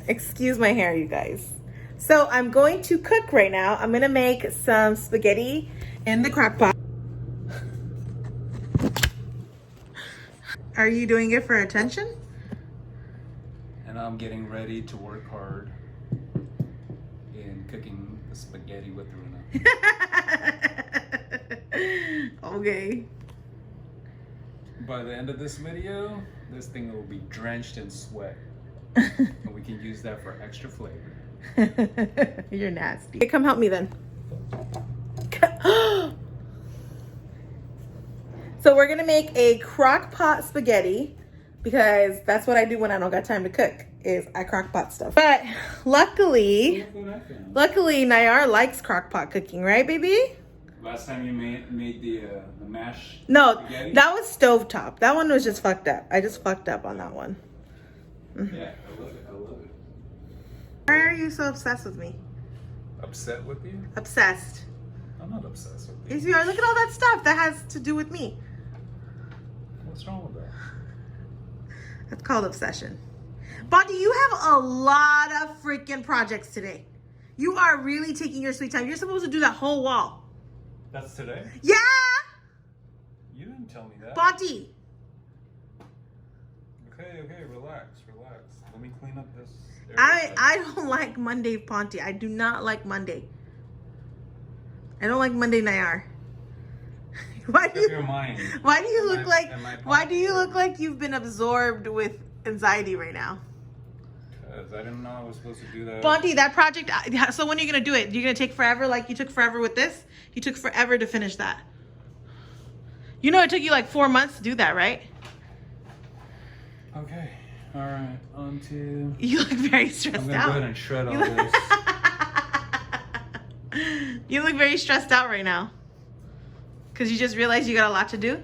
Excuse my hair, you guys. So I'm going to cook right now. I'm gonna make some spaghetti in the crock pot. Are you doing it for attention? And I'm getting ready to work hard in cooking the spaghetti with Runa. Okay. By the end of this video, this thing will be drenched in sweat. And we can use that for extra flavor. You're nasty. Okay, come help me then. So we're gonna make a crock pot spaghetti because that's what I do when I don't got time to cook, is I crock pot stuff. But luckily Nayar likes crock pot cooking, right, baby? Last time you made the mash spaghetti? That was stovetop. That one was just fucked up. I just fucked up on that one. Yeah, I love it. Why are you so obsessed with me? Upset with you? Obsessed. I'm not obsessed with you. Yes, you are. Look at all that stuff that has to do with me. What's wrong with that? That's called obsession. Bondi, you have a lot of freaking projects today. You are really taking your sweet time. You're supposed to do that whole wall. That's today? Yeah! You didn't tell me that. Bondi. Okay, relax. Let me clean up this area. I don't like Monday, Ponty. I do not like Monday. I don't like Monday, Nayar. Why do you look like you've been absorbed with anxiety right now? Because I didn't know I was supposed to do that. Ponty, that project, so when are you going to do it? You're going to take forever like you took forever with this? You took forever to finish that. You know it took you like 4 months to do that, right? Okay. All right. On to... You look very stressed out. I'm going to go ahead and shred all this. You look very stressed out right now. Because you just realized you got a lot to do?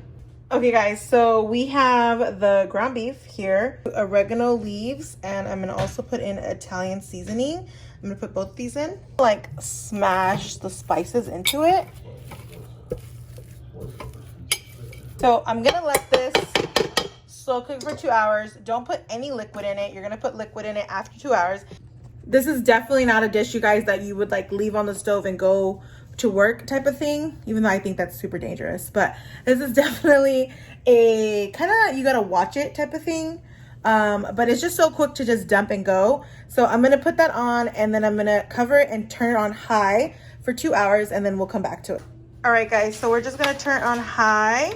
Okay, guys. So we have the ground beef here. Oregano leaves. And I'm going to also put in Italian seasoning. I'm going to put both these in. Like, smash the spices into it. So I'm going to let this slow cook for 2 hours. Don't put any liquid in it. You're going to put liquid in it after 2 hours. This is definitely not a dish, you guys, that you would like leave on the stove and go to work type of thing, even though I think that's super dangerous. But this is definitely a kind of, you got to watch it type of thing. But it's just so quick to just dump and go. So I'm going to put that on and then I'm going to cover it and turn it on high for 2 hours and then we'll come back to it. All right, guys, so we're just going to turn it on high.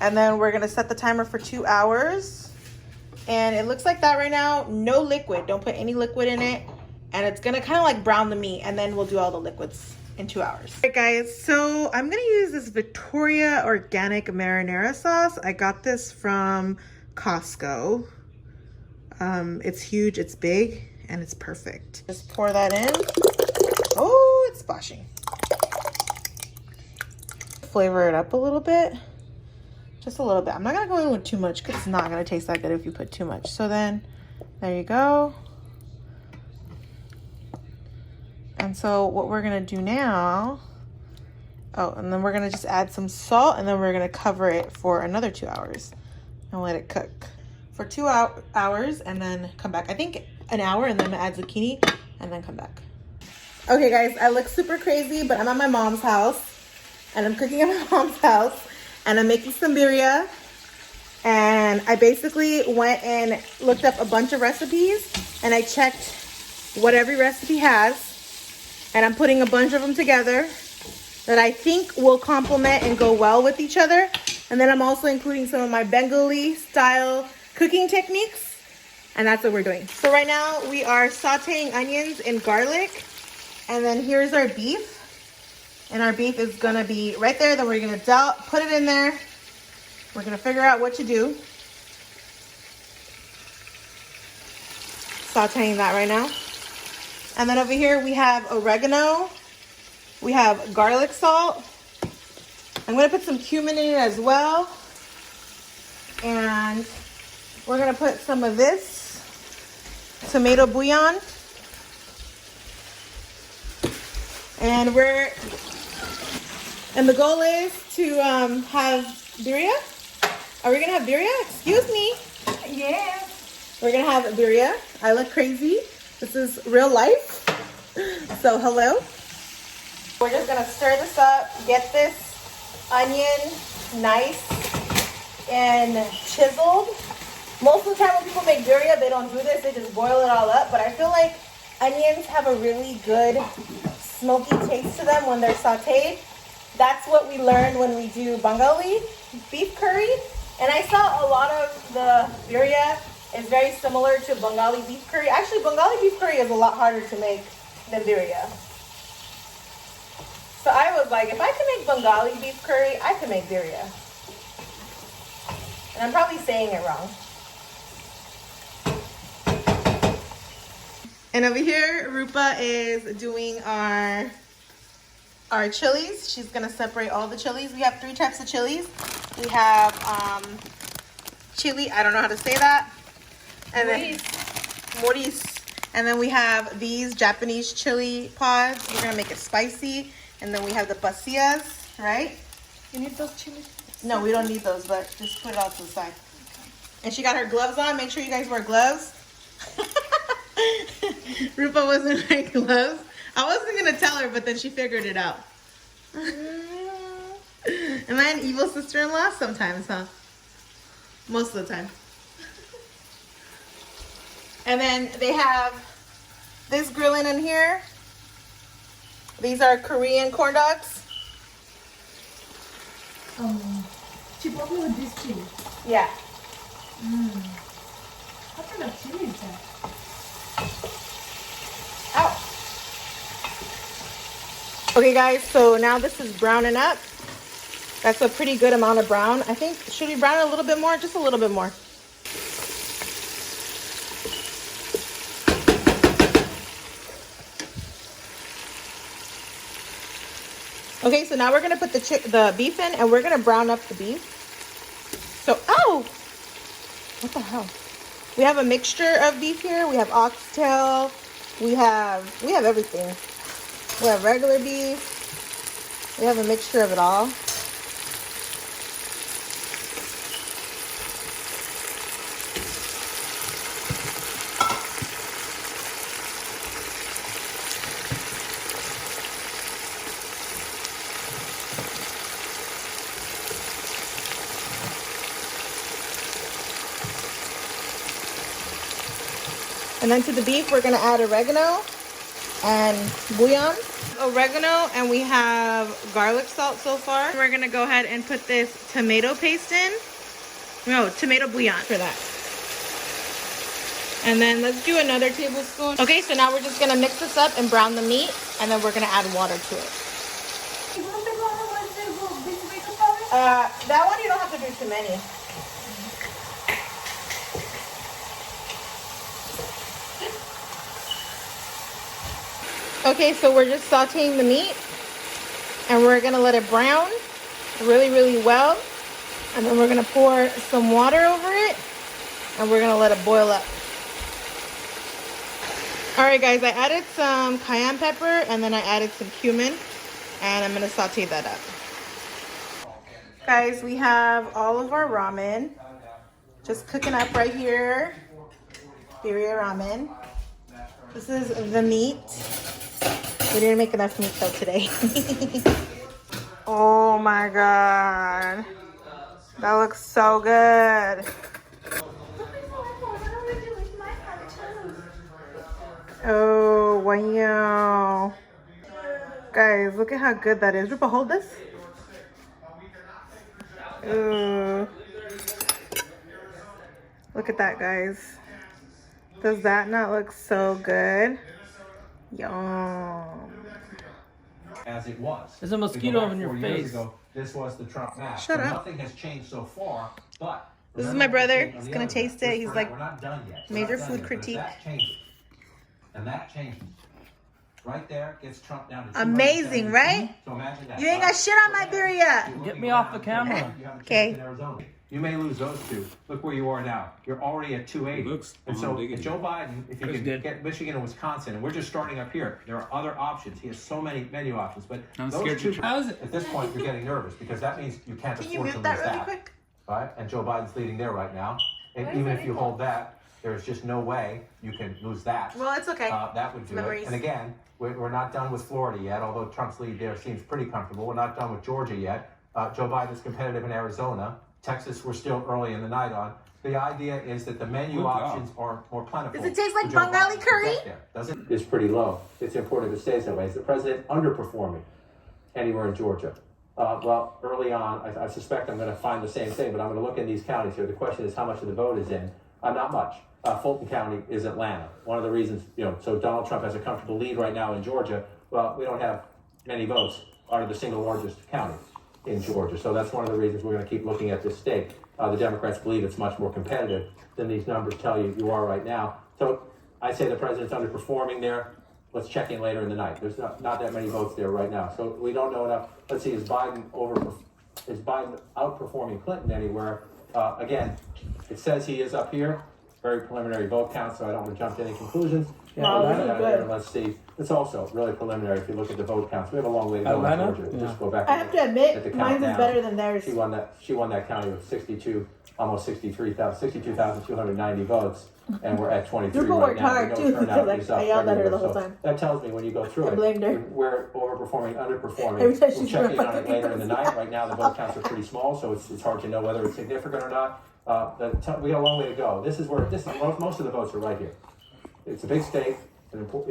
And then we're going to set the timer for 2 hours. And it looks like that right now. No liquid. Don't put any liquid in it. And it's going to kind of like brown the meat. And then we'll do all the liquids in 2 hours. All right, guys. So I'm going to use this Victoria Organic Marinara sauce. I got this from Costco. It's huge. It's big. And it's perfect. Just pour that in. Oh, it's splashing. Flavor it up a little bit. Just a little bit. I'm not going to go in with too much because it's not going to taste that good if you put too much. So then, there you go. And so what we're going to do now, and then we're going to just add some salt and then we're going to cover it for another 2 hours and let it cook for 2 hours and then come back. I think an hour and then add zucchini and then come back. Okay, guys, I look super crazy, but I'm at my mom's house and I'm cooking at my mom's house. And I'm making some birria. And I basically went and looked up a bunch of recipes. And I checked what every recipe has. And I'm putting a bunch of them together that I think will complement and go well with each other. And then I'm also including some of my Bengali style cooking techniques. And that's what we're doing. So right now we are sauteing onions and garlic. And then here's our beef. And our beef is going to be right there. Then we're going to put it in there. We're going to figure out what to do. Sauteing that right now. And then over here we have oregano. We have garlic salt. I'm going to put some cumin in it as well. And we're going to put some of this tomato bouillon. And the goal is to have birria. Are we gonna have birria? Excuse me. Yeah. We're gonna have birria. I look crazy. This is real life. So hello. We're just gonna stir this up, get this onion nice and chiseled. Most of the time when people make birria, they don't do this, they just boil it all up. But I feel like onions have a really good smoky taste to them when they're sauteed. That's what we learned when we do Bengali beef curry. And I saw a lot of the birria is very similar to Bengali beef curry. Actually, Bengali beef curry is a lot harder to make than birria. So I was like, if I can make Bengali beef curry, I can make birria. And I'm probably saying it wrong. And over here, Rupa is doing our chilies. She's gonna separate all the chilies. We have 3 types of chilies. We have chili, I don't know how to say that. And then Moris. And then we have these Japanese chili pods. We're gonna make it spicy. And then we have the pasillas, right? You need those chilies? No, we don't need those, but just put it out to the side. And she got her gloves on. Make sure you guys wear gloves. Rupa wasn't wearing gloves. I wasn't gonna tell her, but then she figured it out. Am I an evil sister-in-law? Sometimes, huh? Most of the time. And then they have this grilling in here. These are Korean corn dogs. She brought me with this chili. Yeah. What kind of chili is that? Ow. Okay guys, so now this is browning up. That's a pretty good amount of brown. I think, should we brown it a little bit more? Just a little bit more. Okay, so now we're gonna put the beef in and we're gonna brown up the beef. So, oh! What the hell? We have a mixture of beef here. We have oxtail. We have everything. We have regular beef. We have a mixture of it all. And then to the beef, we're gonna add oregano and bouillon. Oregano, and we have garlic salt so far. We're gonna go ahead and put this tomato paste in. No, tomato bouillon for that. And then let's do another tablespoon. Okay, so now we're just gonna mix this up and brown the meat, and then we're gonna add water to it. That one you don't have to do too many. Okay, so we're just sauteing the meat and we're gonna let it brown really, really well. And then we're gonna pour some water over it and we're gonna let it boil up. All right, guys, I added some cayenne pepper and then I added some cumin and I'm gonna saute that up. Guys, we have all of our ramen just cooking up right here. Birria ramen. This is the meat. We didn't make enough meat though today. Oh my god. That looks so good. Oh, wow. Guys, look at how good that is. Rupa, hold this. Ooh. Look at that, guys. Does that not look so good? Yum. As it was. There's a mosquito in your 4 years face. ago, this was the Trump map. Shut up. Nothing has changed so far, but This is remember my what brother. we did on He's the gonna other taste map. it. He's We're like, not done yet. We're major not done food yet, but critique. if that changes, and that changes. Right there gets Trump down to amazing, 270. right? So imagine that. You ain't got shit on my birria. Get me off the camera. Okay. You may lose those two. Look where you are now. You're already at 280. Looks and so big. if Joe Biden, if you Looks can good. get Michigan and Wisconsin, and we're just starting up here, there are other options. He has so many menu options, but I'm those scared two. to try. How's it? At this point, you're getting nervous because that means you can't Can you afford to mute lose that really that. quick? Right? And Joe Biden's leading there right now. And Where is even it if you equal? hold that, There's just no way you can lose that. Well, it's okay. That would do Memories. it. And again, we're not done with Florida yet, although Trump's lead there seems pretty comfortable. We're not done with Georgia yet. Joe Biden's competitive in Arizona. Texas, we're still early in the night on. The idea is that the menu Good job. options are more plentiful. Does it taste like for Joe Bengali Biden to curry? get there. Does it? It's pretty low. It's important it stays that way. Is the president underperforming anywhere in Georgia? Well, early on, I suspect I'm going to find the same thing, but I'm going to look in these counties here. The question is how much of the vote is in. Not much. Fulton County is Atlanta. One of the reasons, so Donald Trump has a comfortable lead right now in Georgia. Well, we don't have many votes out of the single largest county in Georgia. So that's one of the reasons we're going to keep looking at this state. The Democrats believe it's much more competitive than these numbers tell you are right now. So I say the president's underperforming there. Let's check in later in the night. There's not that many votes there right now. So we don't know enough. Let's see, is Biden outperforming Clinton anywhere? Again, it says he is up here. Very preliminary vote count, so I don't want to jump to any conclusions. Wow, Let's this is get out of good. there and let's see. It's also really preliminary if you look at the vote counts. We have a long way to go in Atlanta? Georgia. Yeah. Just go back. I and have look to admit, at the count mine is now. better than theirs. She won that county with 62,290 votes, and we're at 23 People right worked now. hard, No too, turnout because, I yelled at her the whole time. That tells me when you go through I it, blamed her. we're overperforming, underperforming. Every time We'll she's check in gonna on it fucking later in the piss me night. Right now, the vote counts are pretty small, so it's hard to know whether it's significant or not. We got a long way to go. This is most of the votes are right here. It's a big state, an